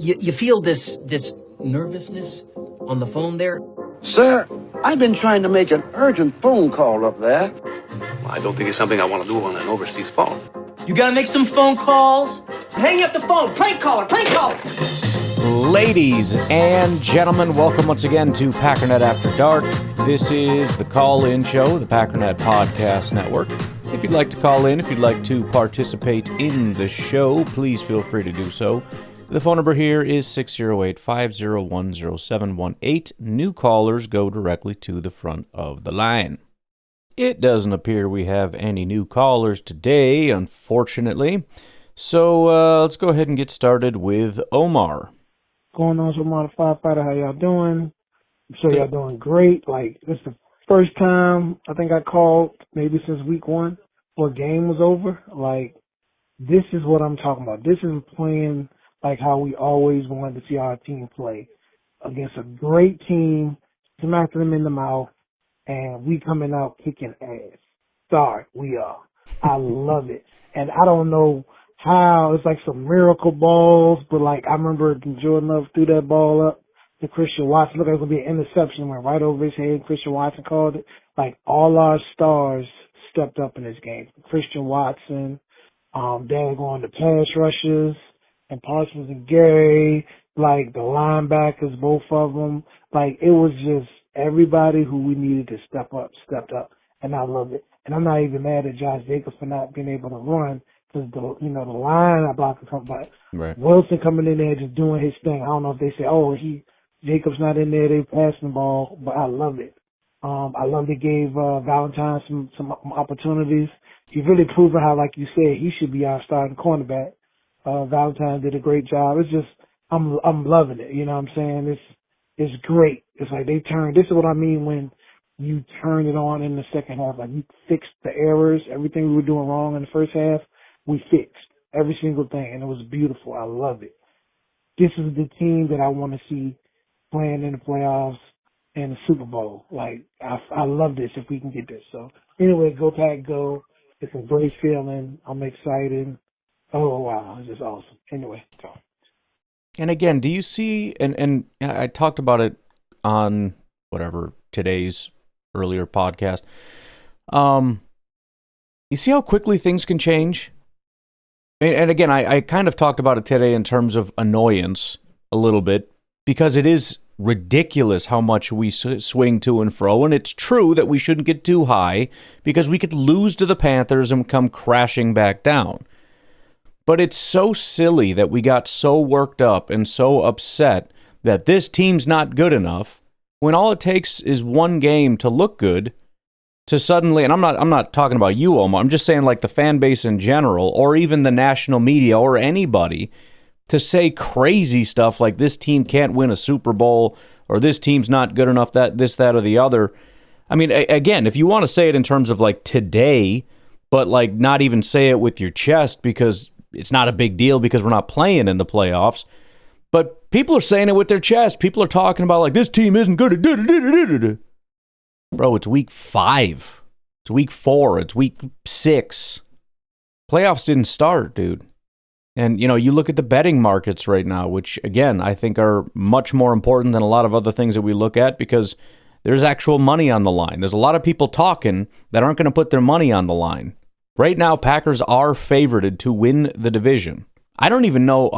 You feel this nervousness on the phone there? Sir, I've been trying to make an urgent phone call up there. Well, I don't think it's something I want to do on an overseas phone. You gotta make some phone calls. Hang up the phone. Prank caller. Prank caller. Ladies and gentlemen, welcome once again to Packernet After Dark. This is the call-in show, the Packernet Podcast Network. If you'd like to call in, if you'd like to participate in the show, please feel free to do so. The phone number here is 608-501-0718. New callers go directly to the front of the line. It doesn't appear we have any new callers today, unfortunately. So let's go ahead and get started with Omar. Going on, Omar the Firefighter. How y'all doing? I'm sure y'all doing great. Like, this is the first time I think I called, maybe since week one, before game was over. Like, this is what I'm talking about. This is playing like how we always wanted to see our team play. Against a great team, smacking them in the mouth, and we coming out kicking ass. Sorry, we are. I love it. And I don't know how, it's like some miracle balls, but like I remember Jordan Love threw that ball up to Christian Watson. Looked like it was going to be an interception, went right over his head. Christian Watson called it. Like, all our stars stepped up in this game. Christian Watson, they're going to pass rushes, and Parsons and Gary, like the linebackers, both of them. Like, it was just everybody who we needed to step up, stepped up, and I love it. And I'm not even mad at Josh Jacobs for not being able to run, because the line I blocked him, but Right. Wilson coming in there just doing his thing. I don't know if they say, Jacobs not in there, they passing the ball, but I love it. I love they gave Valentine some opportunities. He's really proven how, like you said, he should be our starting cornerback. Valentine did a great job. It's just, I'm loving it. You know what I'm saying? It's great. It's like they turned, this is what I mean when you turn it on in the second half. Like, you fixed the errors, everything we were doing wrong in the first half, we fixed every single thing, and it was beautiful. I love it. This is the team that I want to see playing in the playoffs and the Super Bowl. Like, I love this if we can get this. So anyway, go Pack, go. It's a great feeling. I'm excited. Oh, wow. It's just awesome. Anyway, so. And again, do you see, and I talked about it on today's earlier podcast. You see how quickly things can change? And again, I kind of talked about it today in terms of annoyance a little bit, because it is ridiculous how much we swing to and fro, and it's true that we shouldn't get too high, because we could lose to the Panthers and come crashing back down. But it's so silly that we got so worked up and so upset that this team's not good enough, when all it takes is one game to look good, to suddenly, and I'm not talking about you, Omar, I'm just saying like the fan base in general, or even the national media, or anybody, to say crazy stuff like this team can't win a Super Bowl, or this team's not good enough, that, or the other. I mean, again, if you want to say it in terms of like today, but like not even say it with your chest, because it's not a big deal because we're not playing in the playoffs. But people are saying it with their chest. People are talking about like, this team isn't good. Bro, it's week 5. It's week 4. It's week 6. Playoffs didn't start, dude. And, you look at the betting markets right now, which, again, I think are much more important than a lot of other things that we look at, because there's actual money on the line. There's a lot of people talking that aren't going to put their money on the line. Right now, Packers are favorited to win the division. I don't even know.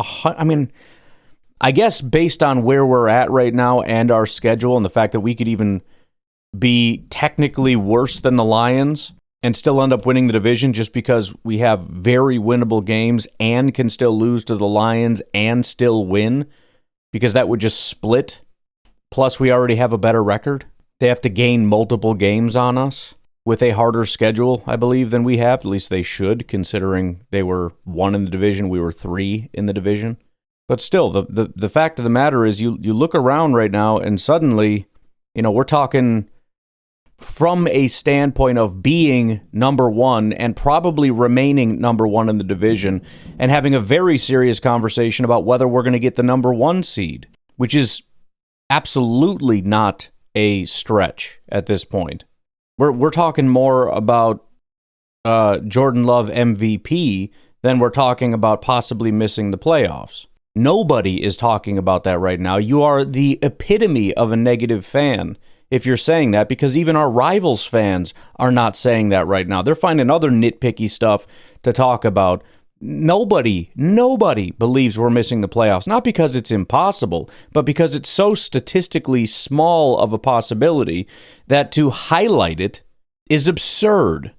I guess based on where we're at right now and our schedule, and the fact that we could even be technically worse than the Lions and still end up winning the division, just because we have very winnable games and can still lose to the Lions and still win, because that would just split. Plus, we already have a better record. They have to gain multiple games on us with a harder schedule, I believe, than we have. At least they should, considering they were 1 in the division, we were 3 in the division. But still, the fact of the matter is, you look around right now, and suddenly, we're talking from a standpoint of being number 1 and probably remaining number 1 in the division, and having a very serious conversation about whether we're going to get the number 1 seed, which is absolutely not a stretch at this point. We're talking more about Jordan Love MVP than we're talking about possibly missing the playoffs. Nobody is talking about that right now. You are the epitome of a negative fan if you're saying that, because even our rivals fans are not saying that right now. They're finding other nitpicky stuff to talk about. Nobody believes we're missing the playoffs, not because it's impossible, but because it's so statistically small of a possibility that to highlight it is absurd.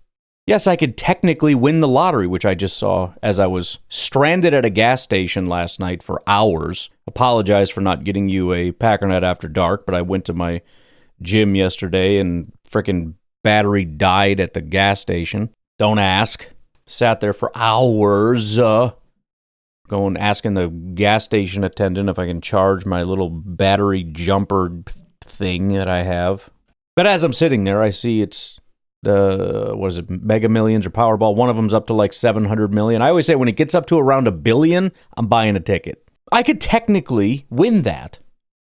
Yes, I could technically win the lottery, which I just saw as I was stranded at a gas station last night for hours. Apologize for not getting you a Packernet after dark, but I went to my gym yesterday and frickin' battery died at the gas station. Don't ask. Sat there for hours, going asking the gas station attendant if I can charge my little battery jumper thing that I have. But as I'm sitting there, I see it's Mega Millions or Powerball. One of them's up to like 700 million. I always say when it gets up to around $1 billion, I'm buying a ticket. I could technically win that,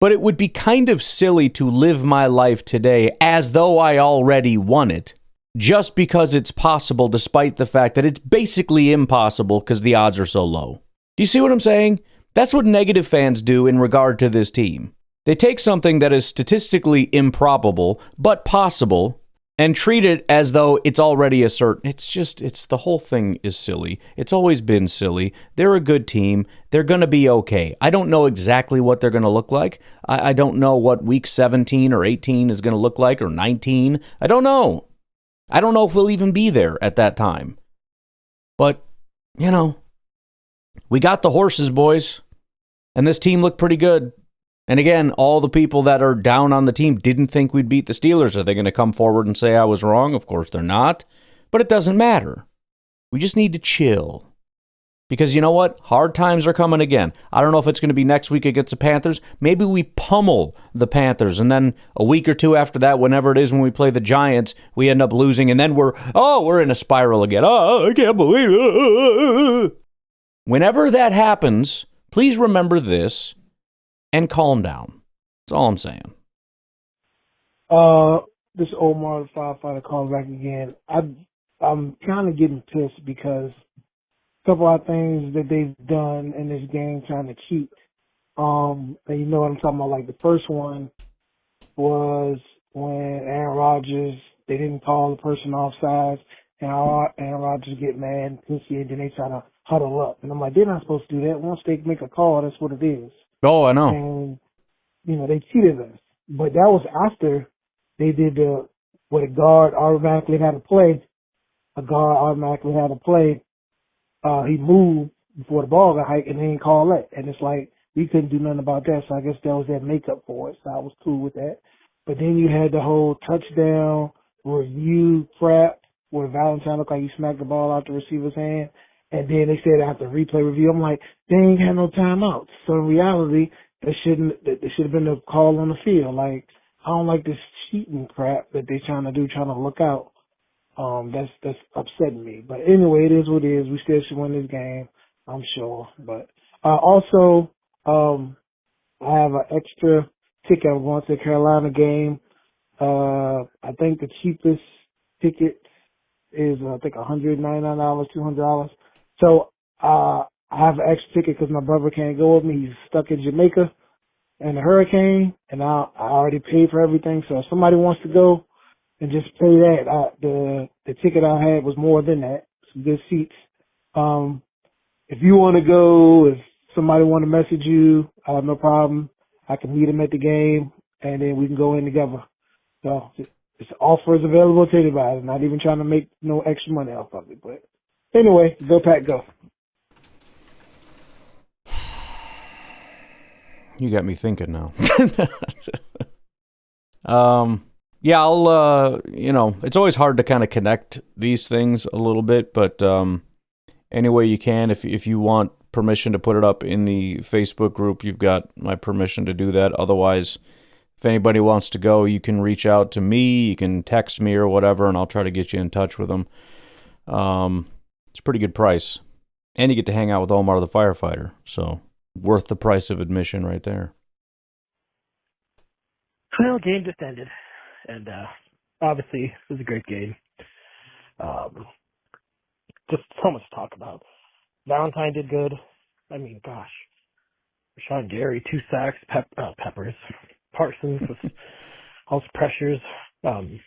but it would be kind of silly to live my life today as though I already won it, just because it's possible, despite the fact that it's basically impossible because the odds are so low. Do you see what I'm saying? That's what negative fans do in regard to this team. They take something that is statistically improbable, but possible, and treat it as though it's already a certain. It's the whole thing is silly. It's always been silly. They're a good team. They're going to be okay. I don't know exactly what they're going to look like. I don't know what week 17 or 18 is going to look like, or 19. I don't know. I don't know if we'll even be there at that time. But, we got the horses, boys. And this team looked pretty good. And again, all the people that are down on the team didn't think we'd beat the Steelers. Are they going to come forward and say I was wrong? Of course they're not. But it doesn't matter. We just need to chill. Because you know what? Hard times are coming again. I don't know if it's going to be next week against the Panthers. Maybe we pummel the Panthers, and then a week or two after that, whenever it is when we play the Giants, we end up losing, and then we're in a spiral again. Oh, I can't believe it. Whenever that happens, please remember this and calm down. That's all I'm saying. This Omar the firefighter calling back again. I'm kind of getting pissed because couple of things that they've done in this game trying to cheat. And you know what I'm talking about. Like the first one was when Aaron Rodgers, they didn't call the person offsides, and Aaron Rodgers get mad, and then they try to huddle up. And I'm like, they're not supposed to do that. Once they make a call, that's what it is. Oh, I know. And, they cheated us. But that was after they did what a guard automatically had to play. A guard automatically had to play. He moved before the ball got hiked, and they didn't call that. And it's like, we couldn't do nothing about that, so I guess that was that makeup for it, so I was cool with that. But then you had the whole touchdown review crap where Valentine looked like he smacked the ball out the receiver's hand, and then they said after replay review, I'm like, they ain't had no timeouts. So in reality, there should have been a call on the field. Like, I don't like this cheating crap that they trying to look out. That's upsetting me. But anyway, it is what it is. We still should win this game, I'm sure. But also, I have an extra ticket. I'm going to the Carolina game. I think the cheapest ticket is $199, $200. So I have an extra ticket because my brother can't go with me. He's stuck in Jamaica in a hurricane, and I already paid for everything. So if somebody wants to go and just pay that, the ticket I had was more than that. Some good seats. If you want to go, if somebody want to message you, I have no problem. I can meet them at the game, and then we can go in together. So this offer is available to anybody. I'm not even trying to make no extra money off of it. But anyway, go Pack, go. You got me thinking now. Yeah, I'll, it's always hard to kind of connect these things a little bit, but any way you can, if you want permission to put it up in the Facebook group, you've got my permission to do that. Otherwise, if anybody wants to go, you can reach out to me, you can text me or whatever, and I'll try to get you in touch with them. It's a pretty good price. And you get to hang out with Omar the firefighter, so worth the price of admission right there. Well, game just ended, and obviously it was a great game. Just so much to talk about. Valentine did good. I mean, gosh, Rashawn Gary, 2 sacks, Peppers, Parsons with all his pressures. I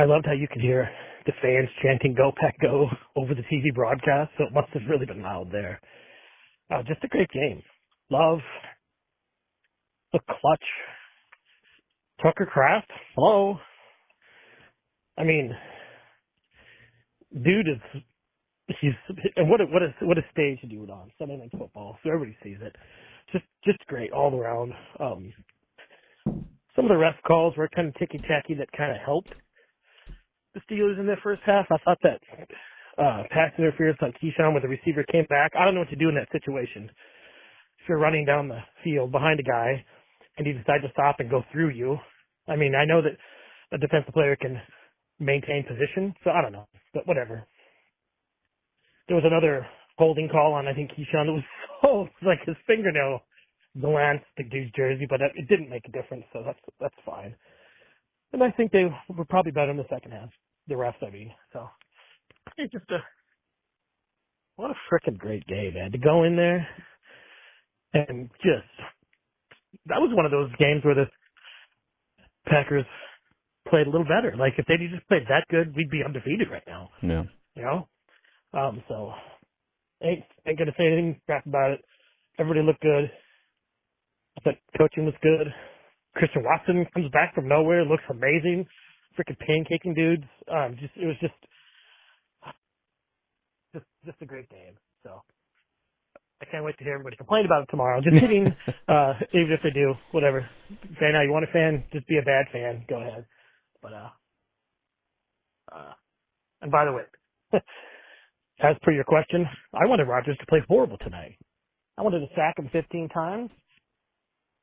loved how you could hear the fans chanting "Go Pack Go" over the TV broadcast, so it must have really been loud there. Just a great game. Love the clutch. Tucker Kraft, hello. I mean, dude and what a stage to do it on. Sunday Night Football, so everybody sees it. Just great all around. Some of the ref calls were kind of ticky-tacky that kind of helped the Steelers in their first half. I thought that pass interference on Keyshawn when the receiver came back. I don't know what to do in that situation. If you're running down the field behind a guy and he decides to stop and go through you, I mean, I know that a defensive player can maintain position, so I don't know, but whatever. There was another holding call on, I think, Keyshawn. It was so, like his fingernail glanced the dude's jersey, but it didn't make a difference, so that's fine. And I think they were probably better in the second half. The refs, I mean. So, it's just what a freaking great game, man. To go in there and that was one of those games where the Packers played a little better. Like, if they just played that good, we'd be undefeated right now. Yeah. You know? So, ain't going to say anything crap about it. Everybody looked good. I thought coaching was good. Christian Watson comes back from nowhere, looks amazing. Freaking pancaking dudes. It was just a great game. So I can't wait to hear everybody complain about it tomorrow. Just kidding. Even if they do, whatever. Say now you want a fan, just be a bad fan. Go ahead. But and by the way, as per your question, I wanted Rodgers to play horrible tonight. I wanted to sack him 15 times.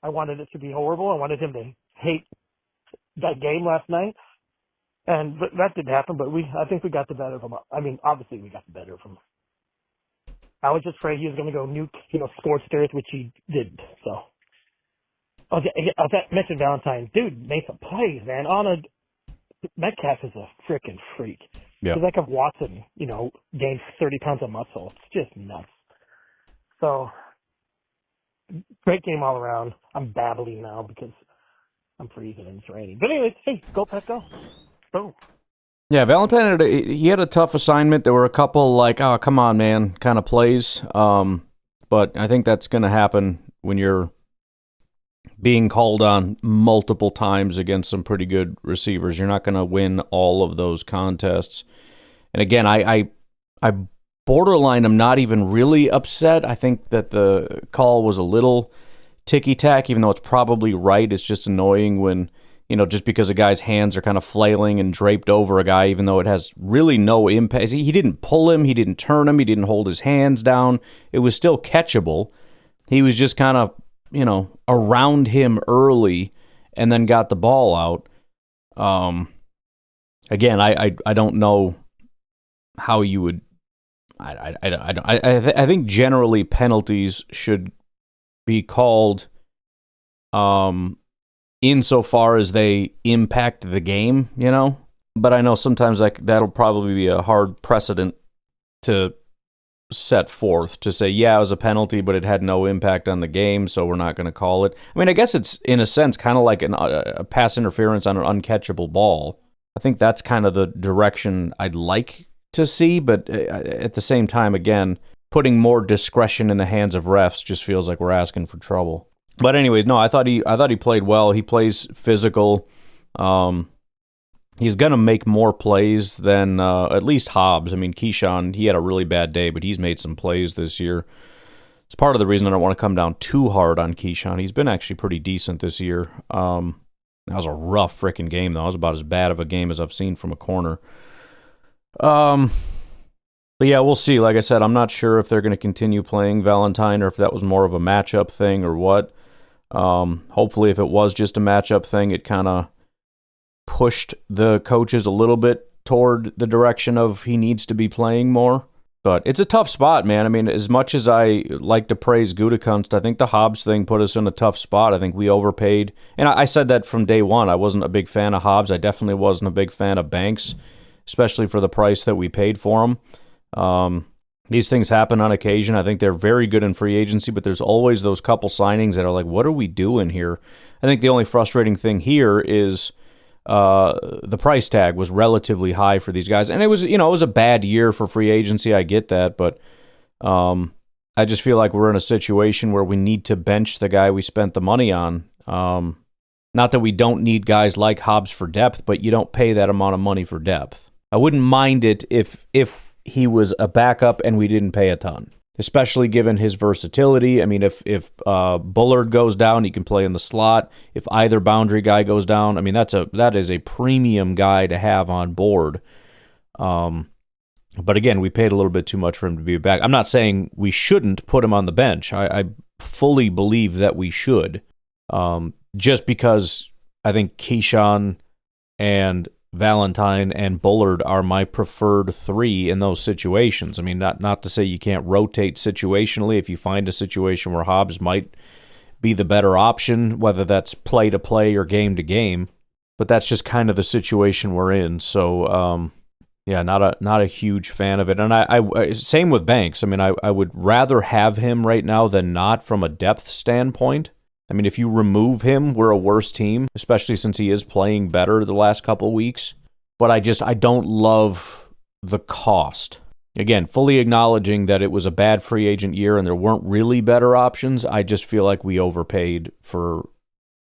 I wanted it to be horrible. I wanted him to hate that game last night. But that didn't happen, but I think we got the better of him. I mean, obviously we got the better of him. I was just afraid he was going to go nuke, scorched earth, which he did. So, I mentioned Valentine. Dude made some plays, man. Metcalf is a freaking freak. Yeah. It's like if Watson, gained 30 pounds of muscle. It's just nuts. So, great game all around. I'm babbling now because I'm freezing and it's raining. But anyways, hey, go Pack go. Boom. Yeah, Valentine, he had a tough assignment. There were a couple like, oh, come on, man, kind of plays. But I think that's going to happen when you're being called on multiple times against some pretty good receivers. You're not going to win all of those contests. And again, I borderline am not even really upset. I think that the call was a little ticky-tack, even though it's probably right. It's just annoying when, just because a guy's hands are kind of flailing and draped over a guy, even though it has really no impact. He didn't pull him. He didn't turn him. He didn't hold his hands down. It was still catchable. He was just kind of, around him early and then got the ball out. Again, I don't know how you would. I think generally penalties should be called insofar as they impact the game, But I know sometimes that'll probably be a hard precedent to set forth to say, yeah, it was a penalty, but it had no impact on the game, so we're not going to call it. I mean, I guess it's, in a sense, kind of like a pass interference on an uncatchable ball. I think that's kind of the direction I'd like to see, but at the same time, again, putting more discretion in the hands of refs just feels like we're asking for trouble. But anyways, no, I thought he played well. He plays physical. He's going to make more plays than at least Hobbs. I mean, Keyshawn, he had a really bad day, but he's made some plays this year. It's part of the reason I don't want to come down too hard on Keyshawn. He's been actually pretty decent this year. That was a rough freaking game, though. It was about as bad of a game as I've seen from a corner. But yeah, we'll see. Like I said, I'm not sure if they're going to continue playing Valentine or if that was more of a matchup thing or what. Hopefully, if it was just a matchup thing, it kind of pushed the coaches a little bit toward the direction of he needs to be playing more. But it's a tough spot, man. I mean, as much as I like to praise Gutekunst, I think the Hobbs thing put us in a tough spot. I think we overpaid. And I said that from day one. I wasn't a big fan of Hobbs. I definitely wasn't a big fan of Banks, especially for the price that we paid for him. These things happen on occasion. I think they're very good in free agency, but there's always those couple signings that are like, what are we doing here? I think the only frustrating thing here is the price tag was relatively high for these guys. And it was a bad year for free agency. I get that, but I just feel like we're in a situation where we need to bench the guy we spent the money on. Not that we don't need guys like Hobbs for depth, but you don't pay that amount of money for depth. I wouldn't mind it if he was a backup and we didn't pay a ton, especially given his versatility. I mean, if Bullard goes down, he can play in the slot. If either boundary guy goes down, I mean, that is a premium guy to have on board. But again, we paid a little bit too much for him to be back. I'm not saying we shouldn't put him on the bench. I fully believe that we should, just because I think Keyshawn and Valentine and Bullard are my preferred three in those situations. I mean, not to say you can't rotate situationally if you find a situation where Hobbs might be the better option, whether that's play to play or game to game, but that's just kind of the situation we're in. So, yeah, not a huge fan of it. And I same with Banks. I mean, I would rather have him right now than not from a depth standpoint. I mean, if you remove him, we're a worse team, especially since he is playing better the last couple of weeks. But I don't love the cost. Again, fully acknowledging that it was a bad free agent year and there weren't really better options. I just feel like we overpaid for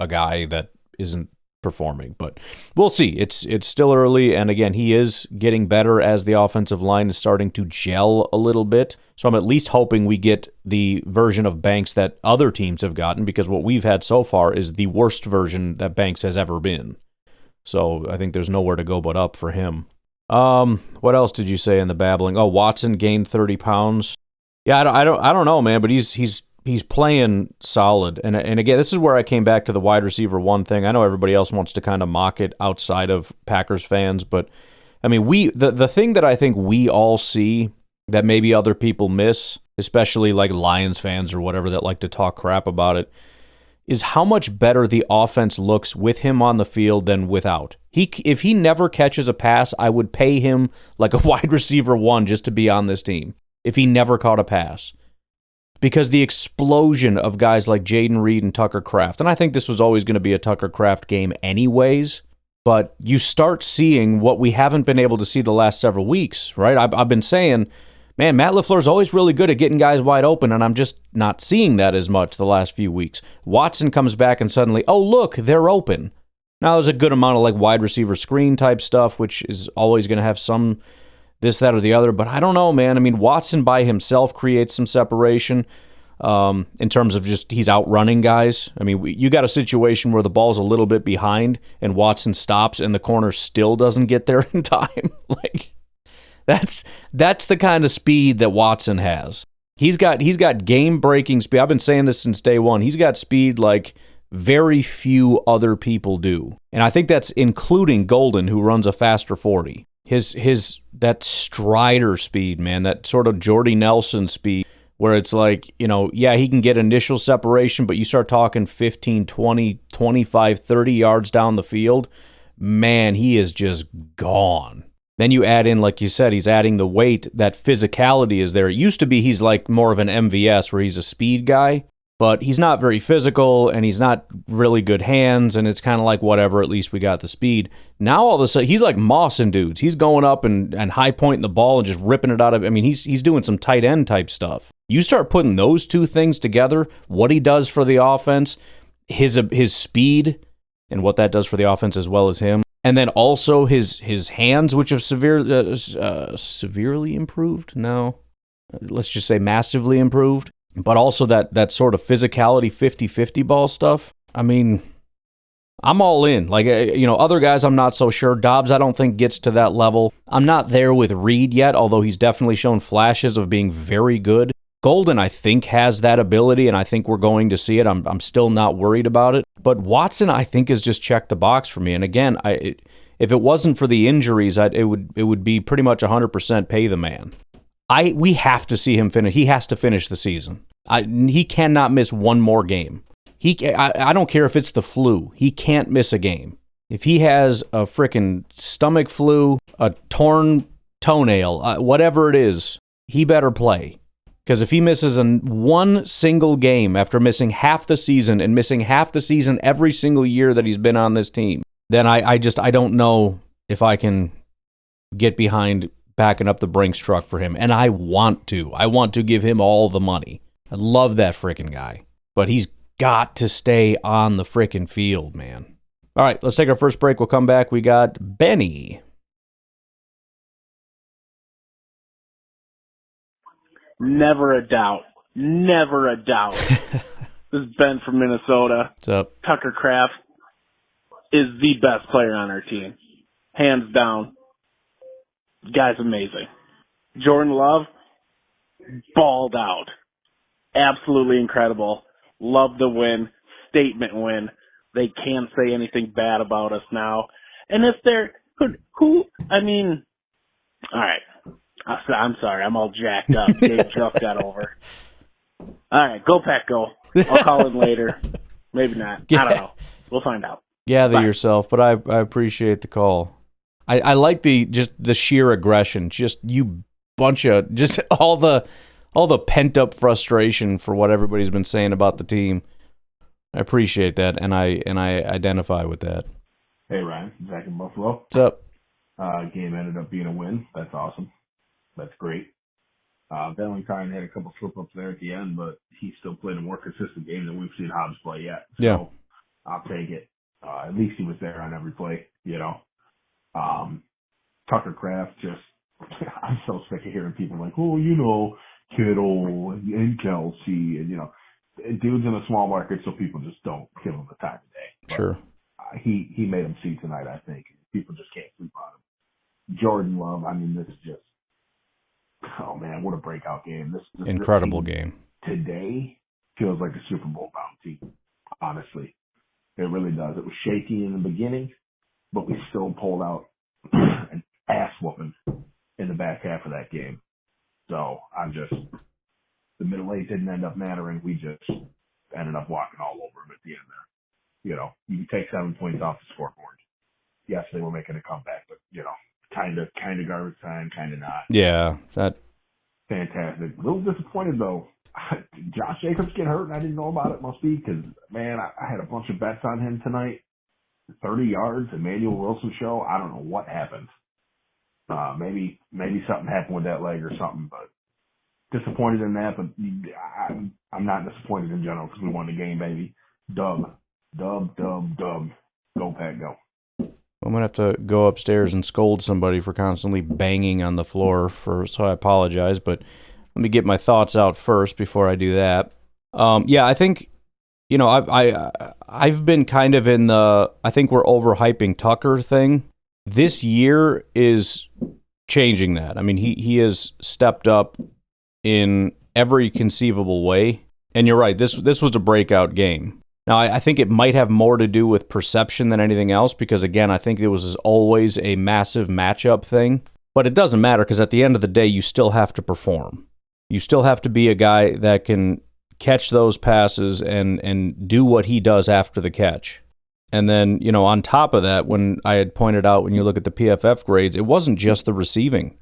a guy that isn't performing. But we'll see. It's still early, and again, he is getting better as the offensive line is starting to gel a little bit. So I'm at least hoping we get the version of Banks that other teams have gotten, because what we've had so far is the worst version that Banks has ever been. So I think there's nowhere to go but up for him. What else did you say in the babbling? Oh, Watson gained 30 pounds. Yeah, I don't know, man, but he's playing solid. And again, this is where I came back to the wide receiver one thing. I know everybody else wants to kind of mock it outside of Packers fans, but I mean, the thing that I think we all see that maybe other people miss, especially like Lions fans or whatever that like to talk crap about it, is how much better the offense looks with him on the field than without. If he never catches a pass, I would pay him like a wide receiver one just to be on this team if he never caught a pass. Because the explosion of guys like Jaden Reed and Tucker Kraft, and I think this was always going to be a Tucker Kraft game anyways, but you start seeing what we haven't been able to see the last several weeks, right? I've been saying, man, Matt LaFleur's always really good at getting guys wide open, and I'm just not seeing that as much the last few weeks. Watson comes back and suddenly, oh, look, they're open. Now, there's a good amount of like wide receiver screen type stuff, which is always going to have some this, that, or the other, but I don't know, man. I mean, Watson by himself creates some separation in terms of just he's outrunning guys. I mean, you got a situation where the ball's a little bit behind and Watson stops and the corner still doesn't get there in time. Like, that's the kind of speed that Watson has. He's got game-breaking speed. I've been saying this since day one. He's got speed like very few other people do. And I think that's including Golden, who runs a faster 40. That strider speed, man, that sort of Jordy Nelson speed, where it's like, yeah, he can get initial separation, but you start talking 15, 20, 25, 30 yards down the field, man, he is just gone. Then you add in, like you said, he's adding the weight, that physicality is there. It used to be he's like more of an MVS where he's a speed guy, but he's not very physical and he's not really good hands, and it's kind of like whatever, at least we got the speed. Now all of a sudden he's like mossing dudes. He's going up and high pointing the ball and just ripping it out of, I mean, he's doing some tight end type stuff. You start putting those two things together, what he does for the offense, his speed and what that does for the offense as well as him, and then also his hands, which have severely improved. No, let's just say massively improved. But also that sort of physicality 50-50 ball stuff. I mean, I'm all in. Like, other guys I'm not so sure. Dobbs I don't think gets to that level. I'm not there with Reed yet, although he's definitely shown flashes of being very good. Golden, I think, has that ability, and I think we're going to see it. I'm still not worried about it. But Watson, I think, has just checked the box for me. And again, if it wasn't for the injuries, it would be pretty much 100% pay the man. We have to see him finish. He has to finish the season. He cannot miss one more game. I don't care if it's the flu. He can't miss a game. If he has a freaking stomach flu, a torn toenail, whatever it is, he better play. Because if he misses one single game after missing half the season and missing half the season every single year that he's been on this team, then I don't know if I can get behind backing up the Brinks truck for him. And I want to. I want to give him all the money. I love that freaking guy. But he's got to stay on the freaking field, man. All right, let's take our first break. We'll come back. We got Benny. Never a doubt. Never a doubt. This is Ben from Minnesota. What's up? Tucker Kraft is the best player on our team. Hands down. Guy's amazing. Jordan Love, balled out. Absolutely incredible. Love the win. Statement win. They can't say anything bad about us now. And if they're, all right. I'm sorry, I'm all jacked up. Dave just got over. All right, go Pack, go. I'll call in later. Maybe not. I don't know. We'll find out. Gather yourself, but I appreciate the call. I like the sheer aggression. Just you bunch of just all the pent up frustration for what everybody's been saying about the team. I appreciate that, and I identify with that. Hey Ryan, Zach in Buffalo. What's up? Game ended up being a win. That's awesome. That's great. Valentine had a couple slip-ups there at the end, but he still played a more consistent game than we've seen Hobbs play yet. So yeah. I'll take it. At least he was there on every play, you know. Tucker Kraft I'm so sick of hearing people like, oh, you know, Kittle and Kelsey, and, you know, dude's in a small market, so people just don't give him the time of day. But, sure. He made him see tonight, I think. People just can't sleep on him. Jordan Love, this is just, oh man, what a breakout game. This Incredible team game. Today feels like a Super Bowl bound team, honestly. It really does. It was shaky in the beginning, but we still pulled out an ass whooping in the back half of that game. So the middle eight didn't end up mattering. We just ended up walking all over them at the end there. You know, you can take 7 points off the scoreboard. Yes, they were making a comeback, but, you know, kind of garbage time, kind of not. Yeah, that. Fantastic. A little disappointed, though. Josh Jacobs get hurt, and I didn't know about it. Must be because, man, I had a bunch of bets on him tonight. 30 yards, Emmanuel Wilson show. I don't know what happened. Maybe something happened with that leg or something, but disappointed in that. But I'm not disappointed in general because we won the game, baby. Dub. Go, Pack, go. I'm going to have to go upstairs and scold somebody for constantly banging on the floor, so I apologize, but let me get my thoughts out first before I do that. Yeah, I think, you know, I've been kind of in the, I think we're overhyping Tucker thing. This year is changing that. I mean, he has stepped up in every conceivable way, and you're right, this was a breakout game. Now, I think it might have more to do with perception than anything else because, again, I think it was always a massive matchup thing. But it doesn't matter because at the end of the day, you still have to perform. You still have to be a guy that can catch those passes and do what he does after the catch. And then, you know, on top of that, when I had pointed out when you look at the PFF grades, it wasn't just the receiving.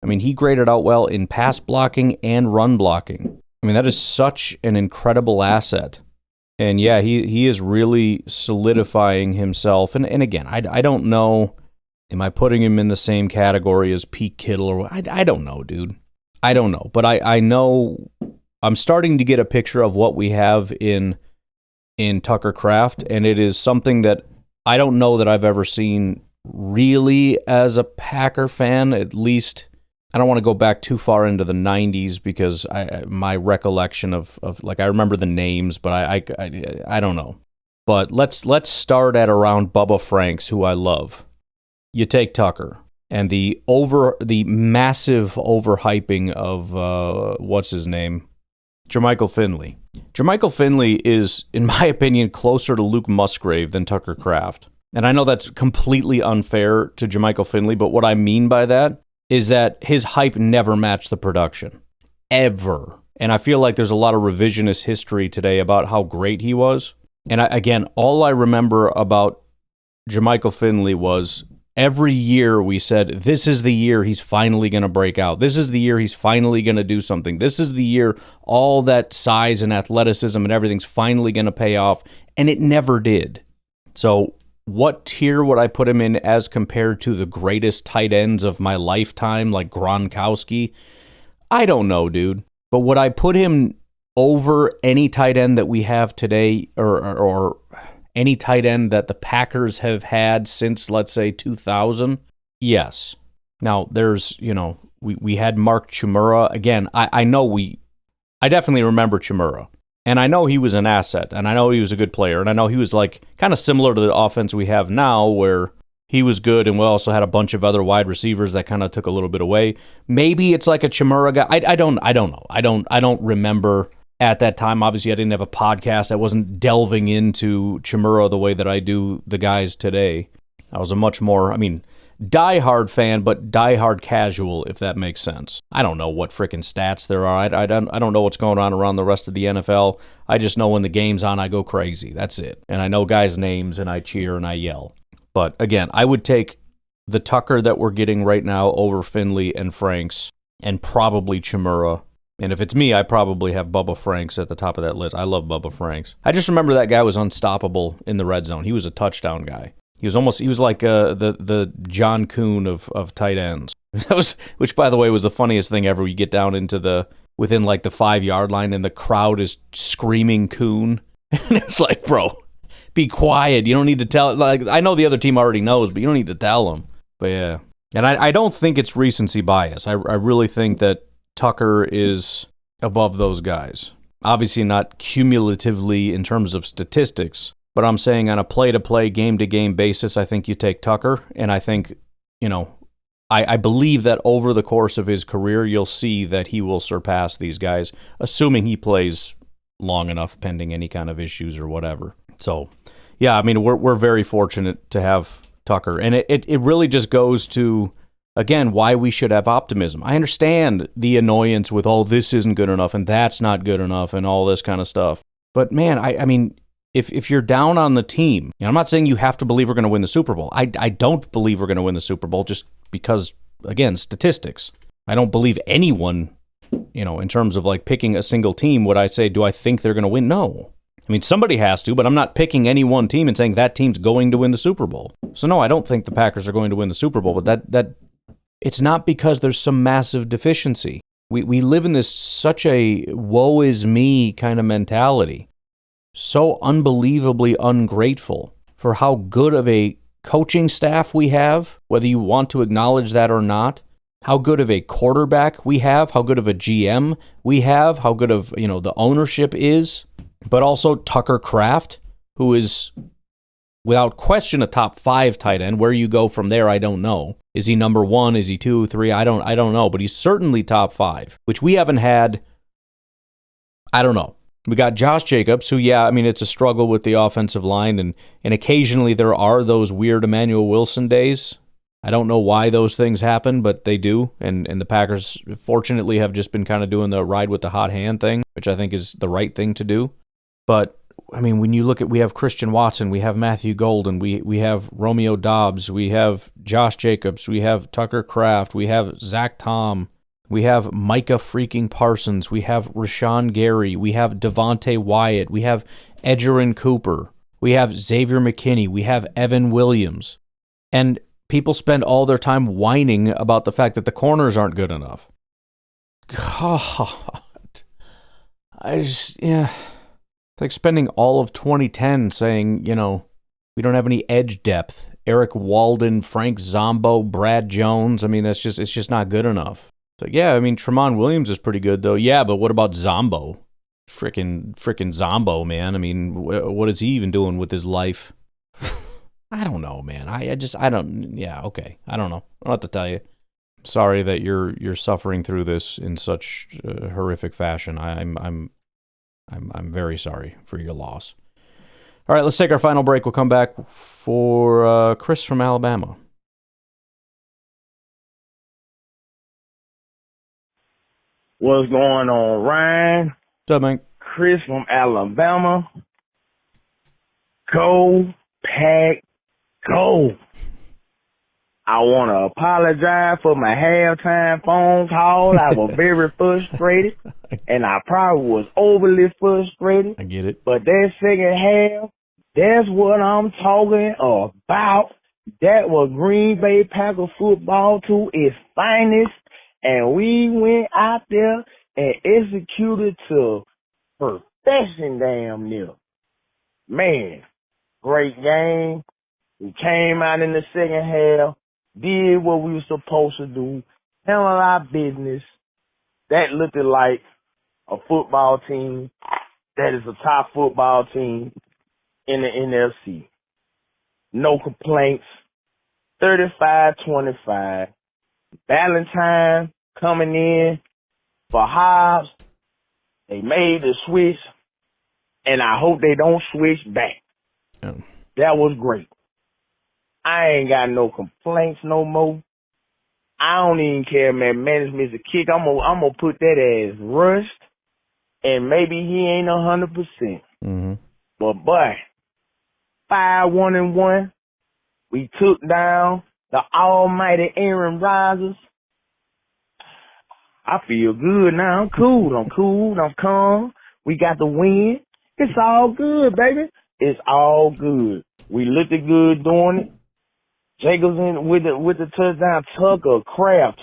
I mean, he graded out well in pass blocking and run blocking. I mean, that is such an incredible asset. And yeah, he is really solidifying himself. And again, I don't know, am I putting him in the same category as Pete Kittle or what? I don't know, dude. I don't know. But I know I'm starting to get a picture of what we have in Tucker Kraft, and it is something that I don't know that I've ever seen really as a Packer fan, at least. I don't want to go back too far into the 90s because my recollection of like I remember the names, but I don't know. But let's start at around Bubba Franks, who I love. You take Tucker and the massive overhyping of what's his name, Jermichael Finley. Jermichael Finley is, in my opinion, closer to Luke Musgrave than Tucker Kraft. And I know that's completely unfair to Jermichael Finley, but what I mean by that is that his hype never matched the production. Ever. And I feel like there's a lot of revisionist history today about how great he was. And again, all I remember about Jermichael Finley was Every year we said, this is the year he's finally going to break out. This is the year he's finally going to do something. This is the year all that size and athleticism and everything's finally going to pay off, and it never did. So what tier would I put him in as compared to the greatest tight ends of my lifetime, like Gronkowski? I don't know, dude. But would I put him over any tight end that we have today, or any tight end that the Packers have had since, let's say, 2000? Yes. Now, there's, we had Mark Chmura. Again, I definitely remember Chmura. And I know he was an asset, and I know he was a good player, and I know he was like kind of similar to the offense we have now, where he was good, and we also had a bunch of other wide receivers that kind of took a little bit away. Maybe it's like a Chmura guy. I don't know. I don't remember at that time. Obviously, I didn't have a podcast. I wasn't delving into Chmura the way that I do the guys today. I was a much more, diehard fan, but diehard casual, if that makes sense. I don't know what freaking stats there are. I don't know what's going on around the rest of the NFL. I just know when the game's on, I go crazy. That's it. And I know guys' names, and I cheer and I yell. But again, I would take the Tucker that we're getting right now over Finley and Franks, and probably Chmura. And if it's me, I probably have Bubba Franks at the top of that list. I love Bubba Franks. I just remember that guy was unstoppable in the red zone. He was a touchdown guy. He was like the John Kuhn of tight ends. Which, by the way, was the funniest thing ever. You get down into within like the 5-yard line, and the crowd is screaming Kuhn. And it's like, bro, be quiet. You don't need to tell. Like, I know the other team already knows, but you don't need to tell them. But yeah. And I don't think it's recency bias. I really think that Tucker is above those guys. Obviously not cumulatively in terms of statistics, but I'm saying on a play-to-play, game-to-game basis, I think you take Tucker, and I think, I believe that over the course of his career, you'll see that he will surpass these guys, assuming he plays long enough, pending any kind of issues or whatever. So, yeah, we're very fortunate to have Tucker, and it really just goes to, again, why we should have optimism. I understand the annoyance with, this isn't good enough, and that's not good enough, and all this kind of stuff. But, man, if you're down on the team, I'm not saying you have to believe we're going to win the Super Bowl. I don't believe we're going to win the Super Bowl just because, again, statistics. I don't believe anyone, in terms of like picking a single team, would I say, do I think they're going to win? No. Somebody has to, but I'm not picking any one team and saying that team's going to win the Super Bowl. So no, I don't think the Packers are going to win the Super Bowl, but that it's not because there's some massive deficiency. We live in this such a woe is me kind of mentality. So unbelievably ungrateful for how good of a coaching staff we have, whether you want to acknowledge that or not, how good of a quarterback we have, how good of a GM we have, how good of, the ownership is, but also Tucker Kraft, who is without question a top 5 tight end. Where you go from there, I don't know. Is he number 1? Is he 2, 3? I don't know, but he's certainly top 5, which we haven't had. I don't know. We got Josh Jacobs, who, it's a struggle with the offensive line, and occasionally there are those weird Emmanuel Wilson days. I don't know why those things happen, but they do, and the Packers, fortunately, have just been kind of doing the ride with the hot hand thing, which I think is the right thing to do. But, when you look at, we have Christian Watson, we have Matthew Golden, we have Romeo Doubs, we have Josh Jacobs, we have Tucker Kraft, we have Zach Tom, we have Micah freaking Parsons. We have Rashawn Gary. We have Devontae Wyatt. We have Edgerrin Cooper. We have Xavier McKinney. We have Evan Williams. And people spend all their time whining about the fact that the corners aren't good enough. God. It's like spending all of 2010 saying, we don't have any edge depth. Eric Walden, Frank Zombo, Brad Jones. It's just not good enough. So, Tramon Williams is pretty good, though. Yeah, but what about Zombo? Frickin' Zombo, man. What is he even doing with his life? I don't know, man. I don't. Yeah, okay. I don't know. I don't have to tell you. Sorry that you're suffering through this in such horrific fashion. I'm very sorry for your loss. All right, let's take our final break. We'll come back for Chris from Alabama. What's going on, Ryan? What's up, man? Chris from Alabama. Go, Pack, go. I want to apologize for my halftime phone call. I was very frustrated, and I probably was overly frustrated. I get it. But that second half, that's what I'm talking about. That was Green Bay Packers football to its finest, and we went out there and executed to perfection damn near. Man, great game. We came out in the second half, did what we were supposed to do, handled our business. That looked like a football team that is a top football team in the NFC. No complaints. 35-25. Valentine coming in for Hobbs. They made the switch, and I hope they don't switch back. Oh. That was great. I ain't got no complaints no more. I don't even care, man. Management is a kick. I'm gonna put that as rushed, and maybe he ain't 100%. Mm-hmm. But boy, 5-1-1. We took down the almighty Aaron Rodgers. I feel good now. I'm cool. I'm calm. We got the win. It's all good, baby. It's all good. We looked good doing it. Jacobs in with the touchdown. Tucker Kraft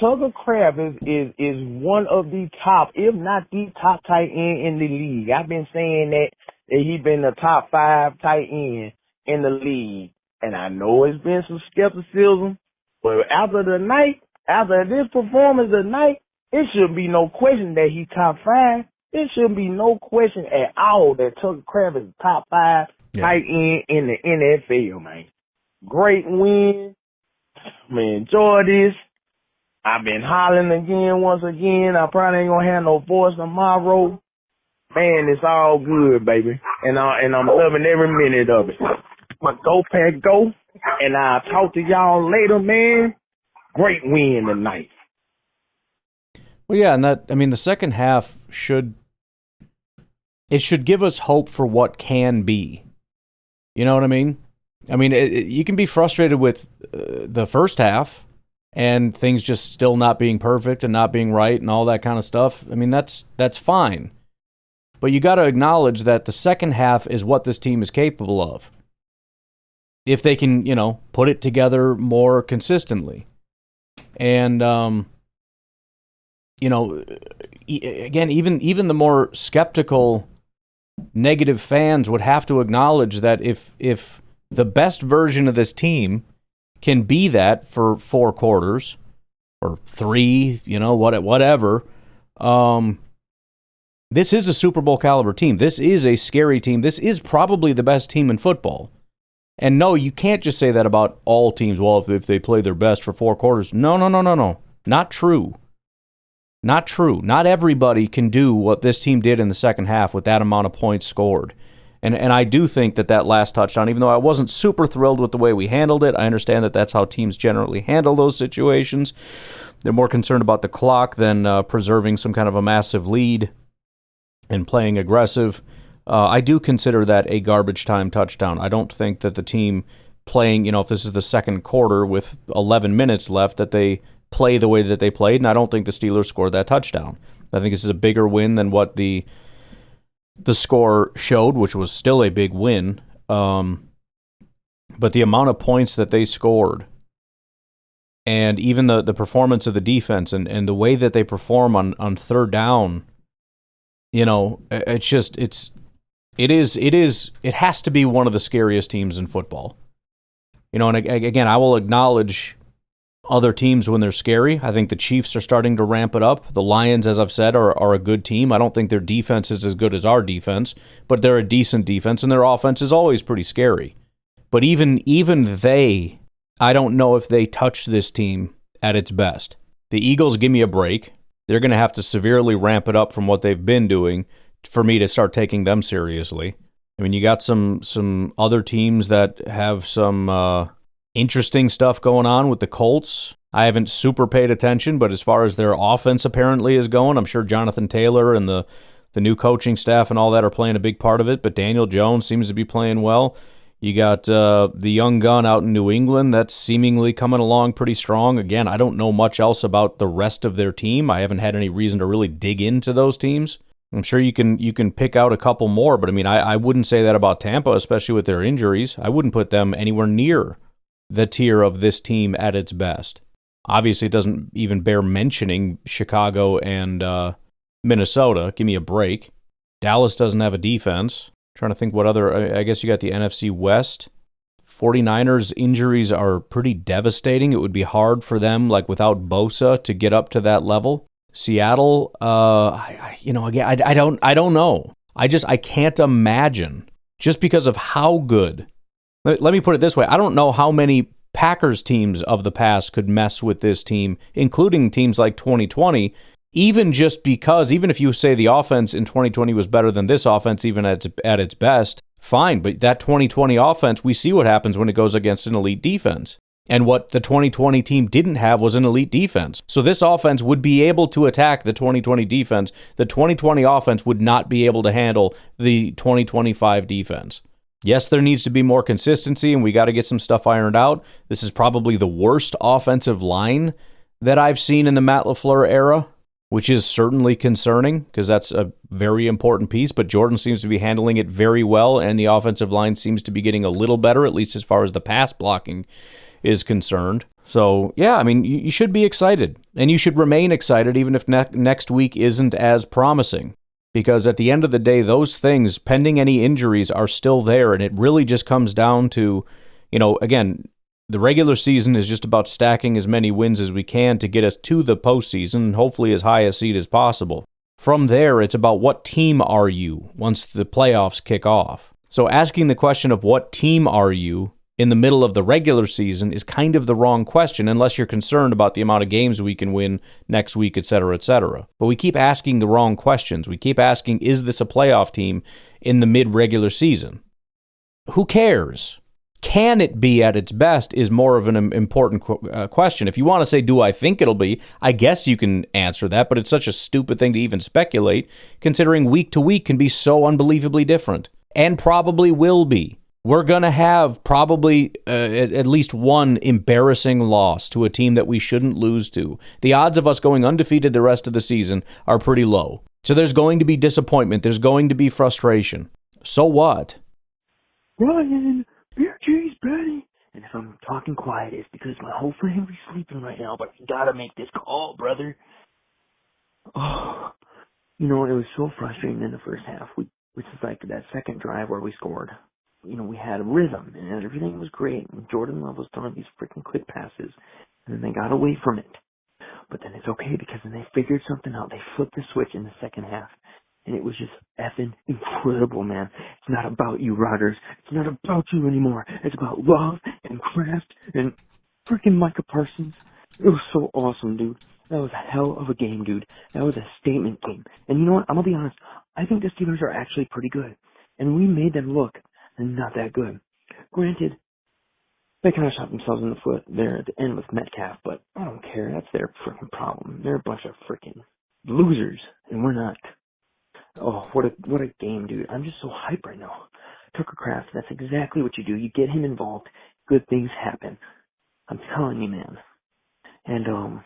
is one of the top, if not the top tight end in the league. I've been saying that he's been the top 5 tight end in the league. And I know it's been some skepticism, but after this performance tonight, it shouldn't be no question that he's top 5. It shouldn't be no question at all that Tucker Kraft is top 5 tight end in the NFL, man. Great win. Man, enjoy this. I've been hollering again once again. I probably ain't gonna have no voice tomorrow. Man, it's all good, baby. And I'm loving every minute of it. But go, Pack, go. And I'll talk to y'all later, man. Great win tonight. Well, yeah, and the second half should give us hope for what can be. You know what I mean? You can be frustrated with the first half and things just still not being perfect and not being right and all that kind of stuff. That's fine. But you got to acknowledge that the second half is what this team is capable of. If they can, put it together more consistently. And, again, even the more skeptical, negative fans would have to acknowledge that if the best version of this team can be that for 4 quarters or 3, whatever, this is a Super Bowl caliber team. This is a scary team. This is probably the best team in football. And no, you can't just say that about all teams. Well, if they play their best for 4 quarters. No. Not true. Not true. Not everybody can do what this team did in the second half with that amount of points scored. And I do think that last touchdown, even though I wasn't super thrilled with the way we handled it, I understand that that's how teams generally handle those situations. They're more concerned about the clock than preserving some kind of a massive lead and playing aggressive. I do consider that a garbage time touchdown. I don't think that the team playing, if this is the second quarter with 11 minutes left, that they play the way that they played, and I don't think the Steelers scored that touchdown. I think this is a bigger win than what the score showed, which was still a big win. But the amount of points that they scored, and even the performance of the defense and the way that they perform on third down, it has to be one of the scariest teams in football. And again, I will acknowledge other teams when they're scary. I think the Chiefs are starting to ramp it up. The Lions, as I've said, are a good team. I don't think their defense is as good as our defense, but they're a decent defense, and their offense is always pretty scary. But even they, I don't know if they touch this team at its best. The Eagles, give me a break. They're going to have to severely ramp it up from what they've been doing for me to start taking them seriously. You got some other teams that have some interesting stuff going on with the Colts. I haven't super paid attention, but as far as their offense apparently is going, I'm sure Jonathan Taylor and the new coaching staff and all that are playing a big part of it, but Daniel Jones seems to be playing well. You got the young gun out in New England that's seemingly coming along pretty strong. Again, I don't know much else about the rest of their team. I haven't had any reason to really dig into those teams. I'm sure you can pick out a couple more, but I mean, I wouldn't say that about Tampa, especially with their injuries. I wouldn't put them anywhere near the tier of this team at its best. Obviously, it doesn't even bear mentioning Chicago and Minnesota. Give me a break. Dallas doesn't have a defense. Trying to think what other, I guess you got the NFC West. 49ers injuries are pretty devastating. It would be hard for them, like without Bosa, to get up to that level. Seattle, again, I don't know. I can't imagine, just because of how good. Let me put it this way. I don't know how many Packers teams of the past could mess with this team, including teams like 2020, even if you say the offense in 2020 was better than this offense, even at its best, fine. But that 2020 offense, we see what happens when it goes against an elite defense. And what the 2020 team didn't have was an elite defense. So this offense would be able to attack the 2020 defense. The 2020 offense would not be able to handle the 2025 defense. Yes, there needs to be more consistency, and we got to get some stuff ironed out. This is probably the worst offensive line that I've seen in the Matt LaFleur era, which is certainly concerning because that's a very important piece, but Jordan seems to be handling it very well, and the offensive line seems to be getting a little better, at least as far as the pass blocking is concerned. So, yeah, I mean, you should be excited, and you should remain excited even if next week isn't as promising, because at the end of the day, those things, pending any injuries, are still there, and it really just comes down to, again, the regular season is just about stacking as many wins as we can to get us to the postseason, and hopefully as high a seed as possible. From there, it's about what team are you once the playoffs kick off. So asking the question of what team are you in the middle of the regular season is kind of the wrong question unless you're concerned about the amount of games we can win next week, etc., etc. But we keep asking the wrong questions. We keep asking, is this a playoff team in the mid-regular season? Who cares? Can it be at its best is more of an important question. If you want to say, do I think it'll be, I guess you can answer that, but it's such a stupid thing to even speculate, considering week to week can be so unbelievably different, and probably will be. We're going to have probably at least one embarrassing loss to a team that we shouldn't lose to. The odds of us going undefeated the rest of the season are pretty low. So there's going to be disappointment. There's going to be frustration. So what? Ryan, beer cheese, Betty. And if I'm talking quiet, it's because my whole family's sleeping right now, but I gotta make this call, brother. Oh, it was so frustrating in the first half. Which is like that second drive where we scored. We had a rhythm, and everything was great. And Jordan Love was throwing these freaking quick passes, and then they got away from it. But then it's okay because then they figured something out. They flipped the switch in the second half, and it was just effing incredible, man. It's not about you, Rodgers. It's not about you anymore. It's about Love and Kraft and freaking Micah Parsons. It was so awesome, dude. That was a hell of a game, dude. That was a statement game. And you know what? I'm going to be honest. I think the Steelers are actually pretty good. And we made them look not that good. Granted, they kind of shot themselves in the foot there at the end with Metcalf, but I don't care. That's their freaking problem. They're a bunch of freaking losers, and we're not. Oh, what a game, dude. I'm just so hyped right now. Tucker Kraft, that's exactly what you do. You get him involved, good things happen. I'm telling you, man. And,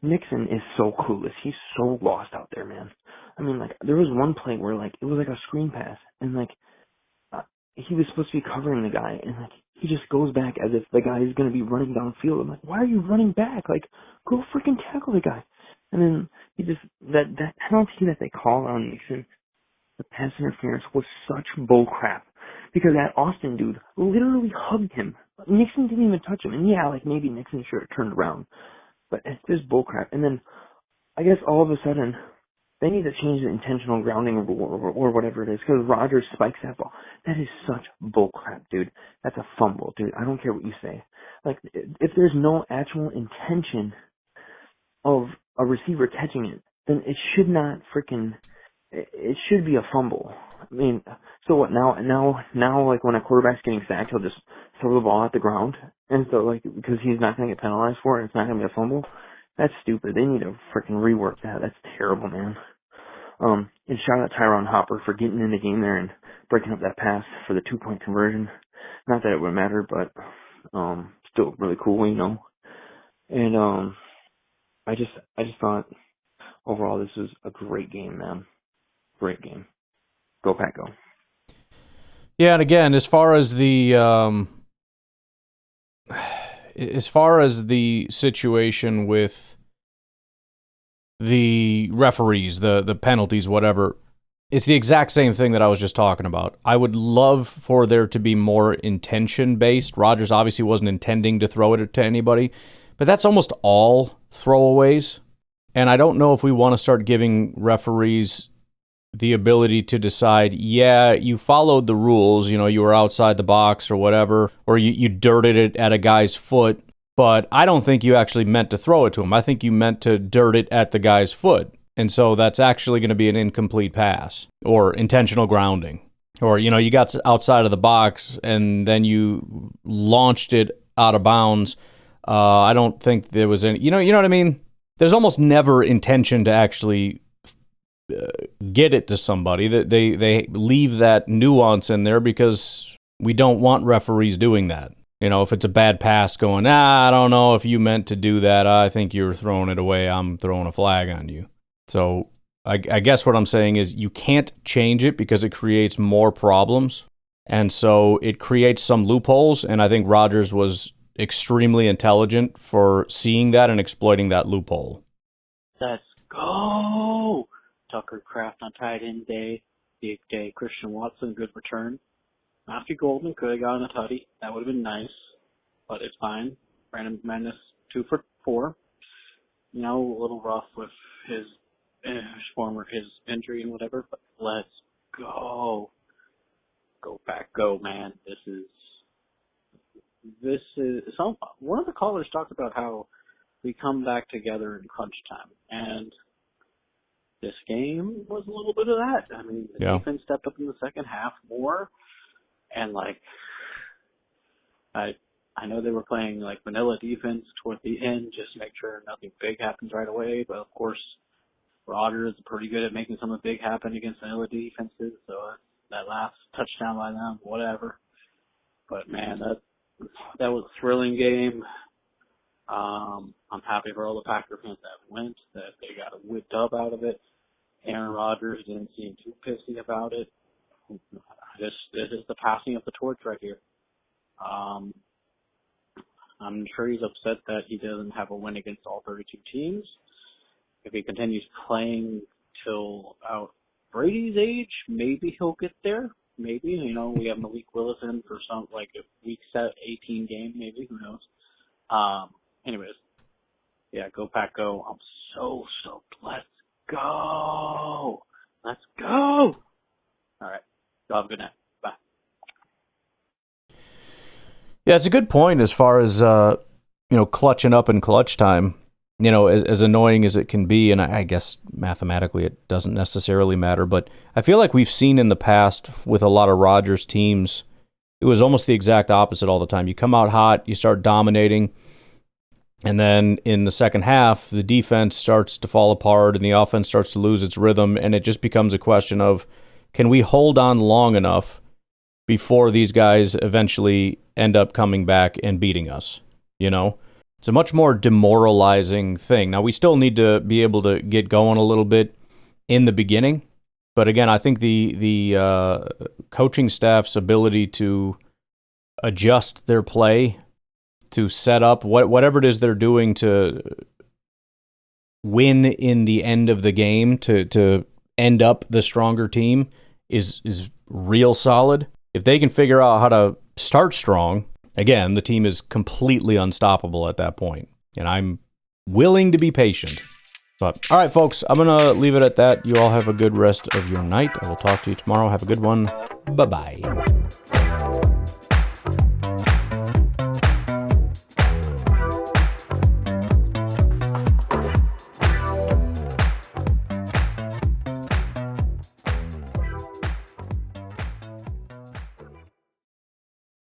Nixon is so clueless. He's so lost out there, man. I mean, there was one play where, it was like a screen pass, and, he was supposed to be covering the guy, and, he just goes back as if the guy is going to be running downfield. I'm like, why are you running back? Go freaking tackle the guy. And then he just, that penalty that they call on Nixon, the pass interference, was such bull crap. Because that Austin dude literally hugged him. Nixon didn't even touch him. And yeah, maybe Nixon should have turned around. But it's just bull crap. And then, I guess all of a sudden, they need to change the intentional grounding rule or whatever it is, because Rodgers spikes that ball. That is such bull crap, dude. That's a fumble, dude. I don't care what you say. If there's no actual intention of a receiver catching it, then it should not it should be a fumble. I mean, so what now, when a quarterback's getting sacked, he'll just throw the ball at the ground, and so, because he's not going to get penalized for it, it's not going to be a fumble? That's stupid. They need to freaking rework that. That's terrible, man. And shout out Tyron Hopper for getting in the game there and breaking up that pass for the 2-point conversion. Not that it would matter, but still really cool, you know. And I just thought overall this was a great game, man. Great game. Go Pack, go. Yeah, and again, as far as the situation with the referees, the penalties, whatever, it's the exact same thing that I was just talking about. I would love for there to be more intention-based. Rodgers obviously wasn't intending to throw it to anybody, but that's almost all throwaways. And I don't know if we want to start giving referees the ability to decide, yeah, you followed the rules, you know, you were outside the box or whatever, or you dirted it at a guy's foot, but I don't think you actually meant to throw it to him. I think you meant to dirt it at the guy's foot. And so that's actually going to be an incomplete pass or intentional grounding. Or, you know, you got outside of the box and then you launched it out of bounds. I don't think there was any, you know what I mean? There's almost never intention to actually get it to somebody. They leave that nuance in there because we don't want referees doing that. You know, if it's a bad pass going, I don't know if you meant to do that. I think you were throwing it away. I'm throwing a flag on you. So I guess what I'm saying is you can't change it because it creates more problems. And so it creates some loopholes. And I think Rodgers was extremely intelligent for seeing that and exploiting that loophole. Let's go! Tucker Kraft on tight end day. Big day. Christian Watson, good return. Matthew Golden could have gotten a tutty. That would have been nice, but it's fine. Brandon Menace 2 for 4. You know, a little rough with his injury and whatever, but let's go. Go back, go, man. This is one of the callers talked about how we come back together in crunch time, and this game was a little bit of that. I mean, the defense stepped up in the second half more, and I know they were playing like vanilla defense toward the end, just to make sure nothing big happens right away. But of course, Rodgers is pretty good at making something big happen against vanilla defenses. So that last touchdown by them, whatever. But man, that was a thrilling game. I'm happy for all the Packer fans that went, that they got a good dub out of it. Aaron Rodgers didn't seem too pissy about it. This is the passing of the torch right here. I'm sure he's upset that he doesn't have a win against all 32 teams. If he continues playing till about Brady's age, maybe he'll get there. Maybe, you know, we have Malik Willis in for some, like a week 18 game, maybe, who knows. Anyways, yeah, go Pack, go. I'm so stoked. Let's go. Let's go. All right. Y'all have a good night. Bye. Yeah, it's a good point as far as, clutching up in clutch time. You know, as annoying as it can be, and I guess mathematically it doesn't necessarily matter, but I feel like we've seen in the past with a lot of Rodgers teams, it was almost the exact opposite all the time. You come out hot, you start dominating, and then in the second half, the defense starts to fall apart and the offense starts to lose its rhythm, and it just becomes a question of, can we hold on long enough before these guys eventually end up coming back and beating us, you know? It's a much more demoralizing thing. Now, we still need to be able to get going a little bit in the beginning, but again, I think the coaching staff's ability to adjust their play, to set up whatever it is they're doing to win in the end of the game, to end up the stronger team, is real solid. If they can figure out how to start strong, again, the team is completely unstoppable at that point, and I'm willing to be patient. But, all right, folks, I'm going to leave it at that. You all have a good rest of your night. I will talk to you tomorrow. Have a good one. Bye-bye.